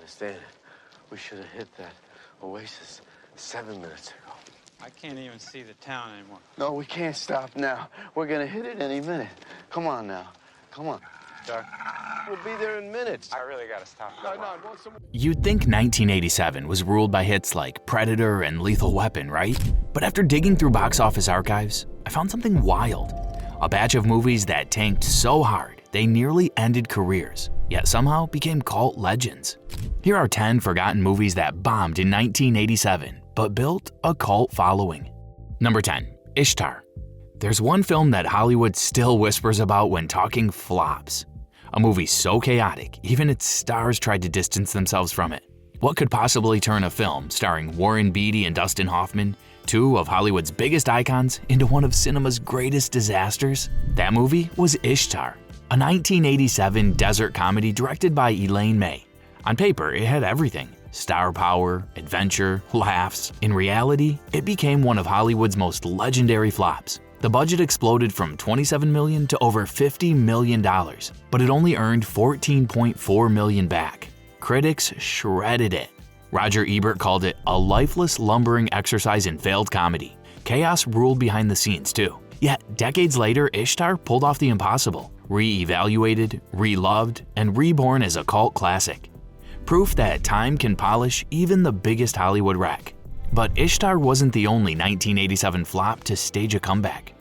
understand it. We should have hit that oasis 7 minutes ago. I can't even see the town anymore. No, we can't stop now. We're gonna hit it any minute. Come on now. Come on. Doug, We'll be there in minutes. I really gotta stop. You'd think 1987 was ruled by hits like Predator and Lethal Weapon, right? But after digging through box office archives, I found something wild. A batch of movies that tanked so hard they nearly ended careers, yet somehow became cult legends. Here are 10 forgotten movies that bombed in 1987, but built a cult following. Number 10. Ishtar. There's one film that Hollywood still whispers about when talking flops. A movie so chaotic, even its stars tried to distance themselves from it. What could possibly turn a film starring Warren Beatty and Dustin Hoffman, two of Hollywood's biggest icons, into one of cinema's greatest disasters? That movie was Ishtar, a 1987 desert comedy directed by Elaine May. On paper, it had everything: star power, adventure, laughs. In reality, it became one of Hollywood's most legendary flops. The budget exploded from $27 million to over $50 million, but it only earned $14.4 million back. Critics shredded it. Roger Ebert called it a lifeless, lumbering exercise in failed comedy. Chaos ruled behind the scenes too. Yet, decades later, Ishtar pulled off the impossible, re-evaluated, re-loved, and reborn as a cult classic. Proof that time can polish even the biggest Hollywood wreck. But Ishtar wasn't the only 1987 flop to stage a comeback,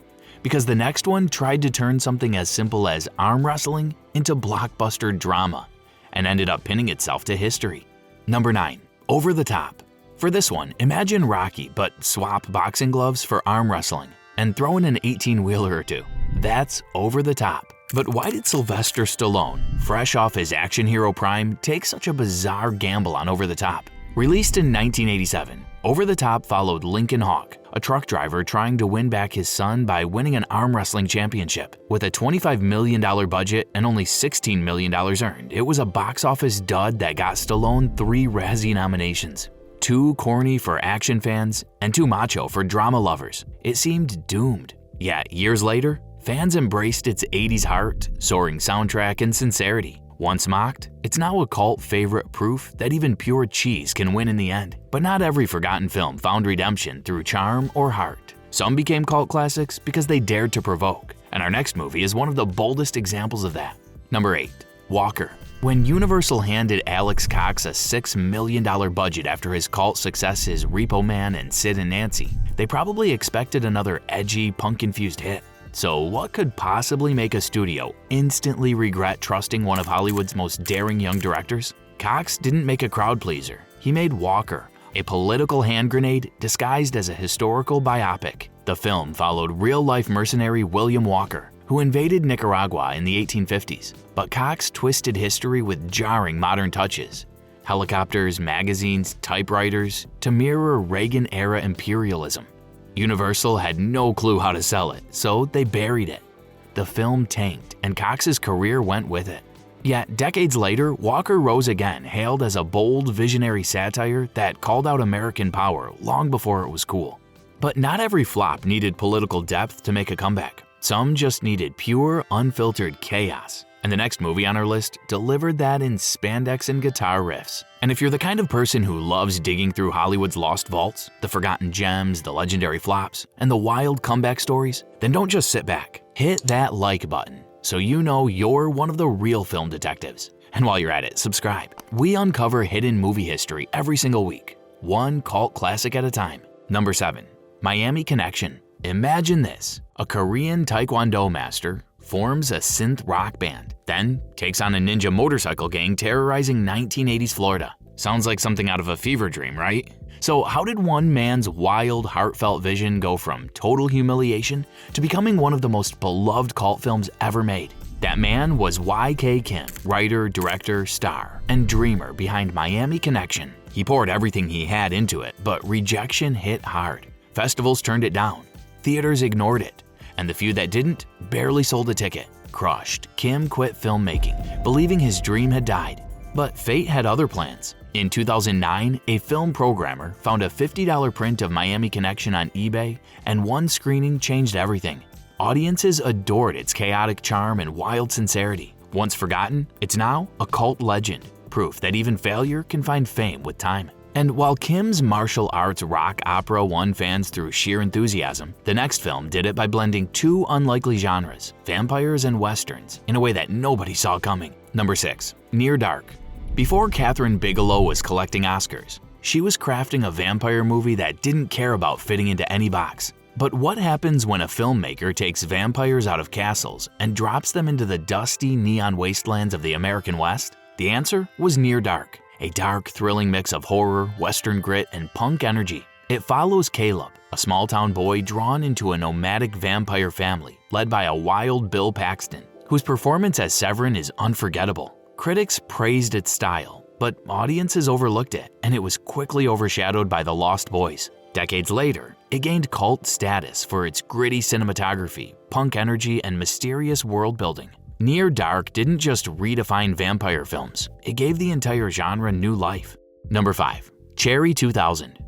because the next one tried to turn something as simple as arm wrestling into blockbuster drama, and ended up pinning itself to history. Number 9. Over the Top. For this one, imagine Rocky, but swap boxing gloves for arm wrestling, and throw in an 18-wheeler or two. That's over the top. But why did Sylvester Stallone, fresh off his action hero prime, take such a bizarre gamble on Over the Top? Released in 1987, Over the Top followed Lincoln Hawk, a truck driver trying to win back his son by winning an arm wrestling championship. With a $25 million budget and only $16 million earned, it was a box office dud that got Stallone 3 Razzie nominations. Too corny for action fans and too macho for drama lovers. It seemed doomed. Yet years later, fans embraced its 80s heart, soaring soundtrack, and sincerity. Once mocked, it's now a cult favorite, proof that even pure cheese can win in the end. But not every forgotten film found redemption through charm or heart. Some became cult classics because they dared to provoke, and our next movie is one of the boldest examples of that. Number 8. Walker. When Universal handed Alex Cox a $6 million budget after his cult successes Repo Man and Sid and Nancy, they probably expected another edgy, punk-infused hit. So what could possibly make a studio instantly regret trusting one of Hollywood's most daring young directors? Cox didn't make a crowd pleaser. He made Walker, a political hand grenade disguised as a historical biopic. The film followed real-life mercenary William Walker, who invaded Nicaragua in the 1850s. But Cox twisted history with jarring modern touches. Helicopters, magazines, typewriters, to mirror Reagan-era imperialism. Universal had no clue how to sell it, so they buried it. The film tanked, and Cox's career went with it. Yet, decades later, Walker rose again, hailed as a bold, visionary satire that called out American power long before it was cool. But not every flop needed political depth to make a comeback. Some just needed pure, unfiltered chaos. And the next movie on our list delivered that in spandex and guitar riffs. And if you're the kind of person who loves digging through Hollywood's lost vaults, the forgotten gems, the legendary flops, and the wild comeback stories, then don't just sit back. Hit that like button so you know you're one of the real film detectives. And while you're at it, subscribe. We uncover hidden movie history every single week, one cult classic at a time. Number 7. Miami Connection. Imagine this: a Korean Taekwondo master forms a synth rock band, then takes on a ninja motorcycle gang terrorizing 1980s Florida. Sounds like something out of a fever dream, right? So how did one man's wild, heartfelt vision go from total humiliation to becoming one of the most beloved cult films ever made? That man was Y.K. Kim, writer, director, star, and dreamer behind Miami Connection. He poured everything he had into it, but rejection hit hard. Festivals turned it down. Theaters ignored it. And the few that didn't barely sold a ticket. Crushed, Kim quit filmmaking, believing his dream had died. But fate had other plans. In 2009, a film programmer found a $50 print of Miami Connection on eBay, and one screening changed everything. Audiences adored its chaotic charm and wild sincerity. Once forgotten, it's now a cult legend. proof that even failure can find fame with time. And while Kim's martial arts rock opera won fans through sheer enthusiasm, the next film did it by blending two unlikely genres, vampires and westerns, in a way that nobody saw coming. Number 6. Near Dark. Before Kathryn Bigelow was collecting Oscars, she was crafting a vampire movie that didn't care about fitting into any box. But what happens when a filmmaker takes vampires out of castles and drops them into the dusty neon wastelands of the American West? The answer was Near Dark. A dark, thrilling mix of horror, western grit, and punk energy. It follows Caleb, a small-town boy drawn into a nomadic vampire family led by a wild Bill Paxton, whose performance as Severin is unforgettable. Critics praised its style, but audiences overlooked it, and it was quickly overshadowed by The Lost Boys. Decades later, it gained cult status for its gritty cinematography, punk energy, and mysterious world-building. Near Dark didn't just redefine vampire films, it gave the entire genre new life. Number 5. Cherry 2000.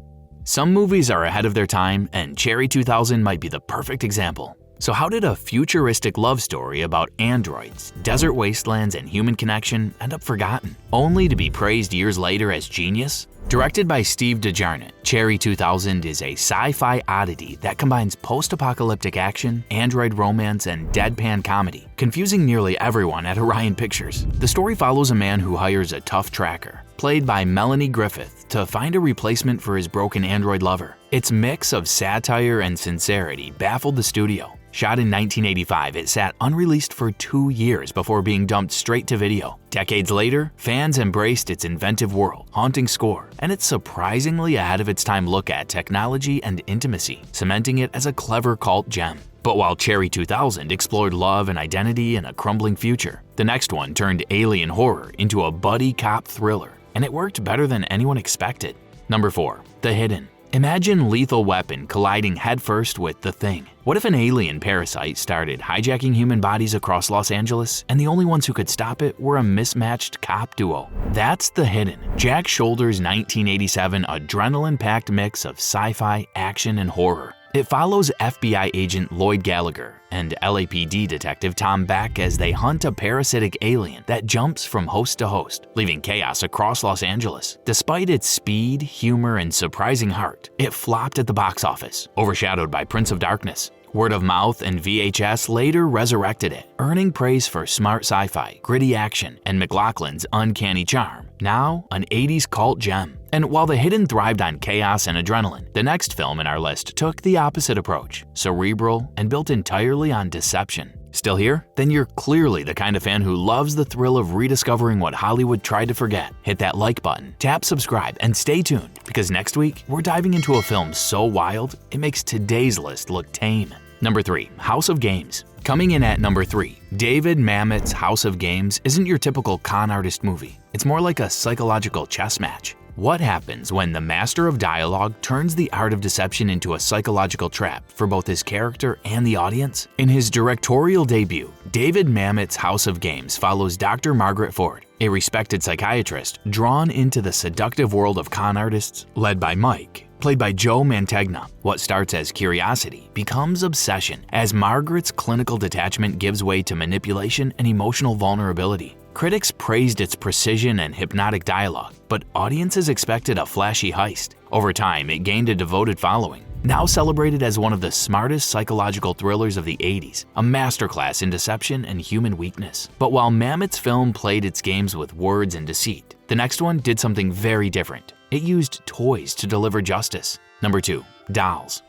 Some movies are ahead of their time, and Cherry 2000 might be the perfect example. So how did a futuristic love story about androids, desert wastelands, and human connection end up forgotten, only to be praised years later as genius? Directed by Steve DeJarnett, Cherry 2000 is a sci-fi oddity that combines post-apocalyptic action, android romance, and deadpan comedy, confusing nearly everyone at Orion Pictures. The story follows a man who hires a tough tracker, played by Melanie Griffith, to find a replacement for his broken android lover. Its mix of satire and sincerity baffled the studio. Shot in 1985, it sat unreleased for 2 years before being dumped straight to video. Decades later, fans embraced its inventive world, haunting score, and its surprisingly ahead of its time look at technology and intimacy, cementing it as a clever cult gem. But while Cherry 2000 explored love and identity in a crumbling future, the next one turned alien horror into a buddy cop thriller, and it worked better than anyone expected. Number 4. The Hidden. Imagine Lethal Weapon colliding headfirst with The Thing. What if an alien parasite started hijacking human bodies across Los Angeles, and the only ones who could stop it were a mismatched cop duo? That's The Hidden, Jack Shoulder's 1987 adrenaline-packed mix of sci-fi, action, and horror. It follows FBI agent Lloyd Gallagher and LAPD detective Tom Beck as they hunt a parasitic alien that jumps from host to host, leaving chaos across Los Angeles. Despite its speed, humor, and surprising heart, it flopped at the box office, overshadowed by Prince of Darkness. Word of mouth and VHS later resurrected it, earning praise for smart sci-fi, gritty action, and McLaughlin's uncanny charm. Now, an 80s cult gem. And while The Hidden thrived on chaos and adrenaline, the next film in our list took the opposite approach, cerebral and built entirely on deception. Still here? Then you're clearly the kind of fan who loves the thrill of rediscovering what Hollywood tried to forget. Hit that like button, tap subscribe, and stay tuned, because next week, we're diving into a film so wild, it makes today's list look tame. Number 3. House of Games. Coming in at number 3, David Mamet's House of Games isn't your typical con artist movie. It's more like a psychological chess match. What happens when the master of dialogue turns the art of deception into a psychological trap for both his character and the audience? In his directorial debut, David Mamet's House of Games follows Dr. Margaret Ford, a respected psychiatrist drawn into the seductive world of con artists led by Mike, played by Joe Mantegna. What starts as curiosity becomes obsession as Margaret's clinical detachment gives way to manipulation and emotional vulnerability. Critics praised its precision and hypnotic dialogue, but audiences expected a flashy heist. Over time, it gained a devoted following, now celebrated as one of the smartest psychological thrillers of the 80s, a masterclass in deception and human weakness. But while Mamet's film played its games with words and deceit, the next one did something very different. It used toys to deliver justice. Number 2. Dolls.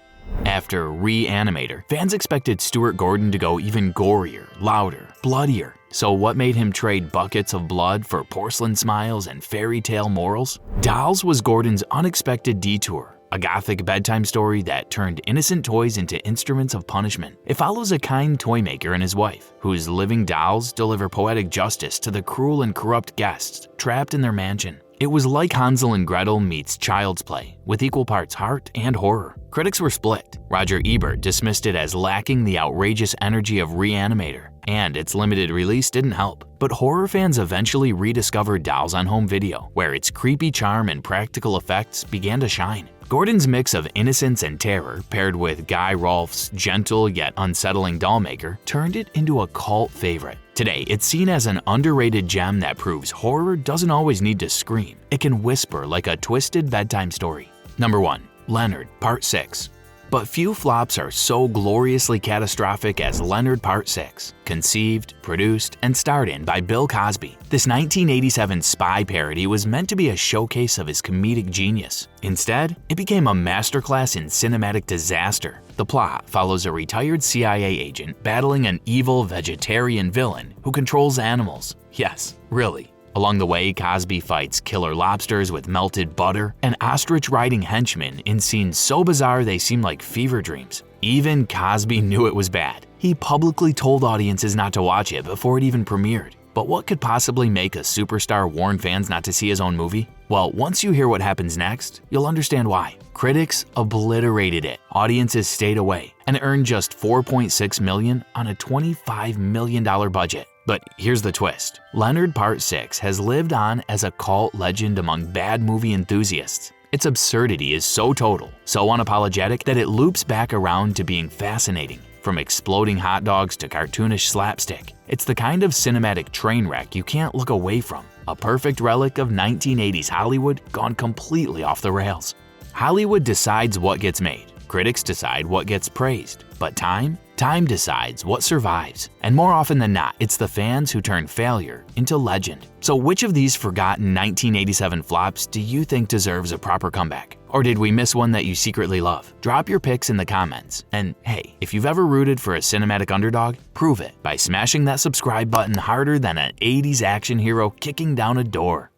After Reanimator, fans expected Stuart Gordon to go even gorier, louder, bloodier. So what made him trade buckets of blood for porcelain smiles and fairy tale morals? Dolls was Gordon's unexpected detour, a gothic bedtime story that turned innocent toys into instruments of punishment. It follows a kind toy maker and his wife, whose living dolls deliver poetic justice to the cruel and corrupt guests trapped in their mansion. It was like Hansel and Gretel meets Child's Play, with equal parts heart and horror. Critics were split. Roger Ebert dismissed it as lacking the outrageous energy of Reanimator, and its limited release didn't help. But horror fans eventually rediscovered Dolls on home video, where its creepy charm and practical effects began to shine. Gordon's mix of innocence and terror, paired with Guy Rolfe's gentle yet unsettling doll maker, turned it into a cult favorite. Today, it's seen as an underrated gem that proves horror doesn't always need to scream. It can whisper like a twisted bedtime story. Number 1. Leonard, Part 6. But few flops are so gloriously catastrophic as Leonard Part 6. Conceived, produced, and starred in by Bill Cosby, this 1987 spy parody was meant to be a showcase of his comedic genius. Instead, it became a masterclass in cinematic disaster. The plot follows a retired CIA agent battling an evil vegetarian villain who controls animals. Yes, really. Along the way, Cosby fights killer lobsters with melted butter and ostrich-riding henchmen in scenes so bizarre they seem like fever dreams. Even Cosby knew it was bad. He publicly told audiences not to watch it before it even premiered. But what could possibly make a superstar warn fans not to see his own movie? Well, once you hear what happens next, you'll understand why. Critics obliterated it, audiences stayed away, and earned just $4.6 million on a $25 million budget. But here's the twist. Leonard Part 6 has lived on as a cult legend among bad movie enthusiasts. Its absurdity is so total, so unapologetic, that it loops back around to being fascinating. From exploding hot dogs to cartoonish slapstick, it's the kind of cinematic train wreck you can't look away from. A perfect relic of 1980s Hollywood gone completely off the rails. Hollywood decides what gets made. Critics decide what gets praised. But time decides what survives. And more often than not, it's the fans who turn failure into legend. So which of these forgotten 1987 flops do you think deserves a proper comeback? Or did we miss one that you secretly love? Drop your picks in the comments. And hey, if you've ever rooted for a cinematic underdog, prove it by smashing that subscribe button harder than an 80s action hero kicking down a door.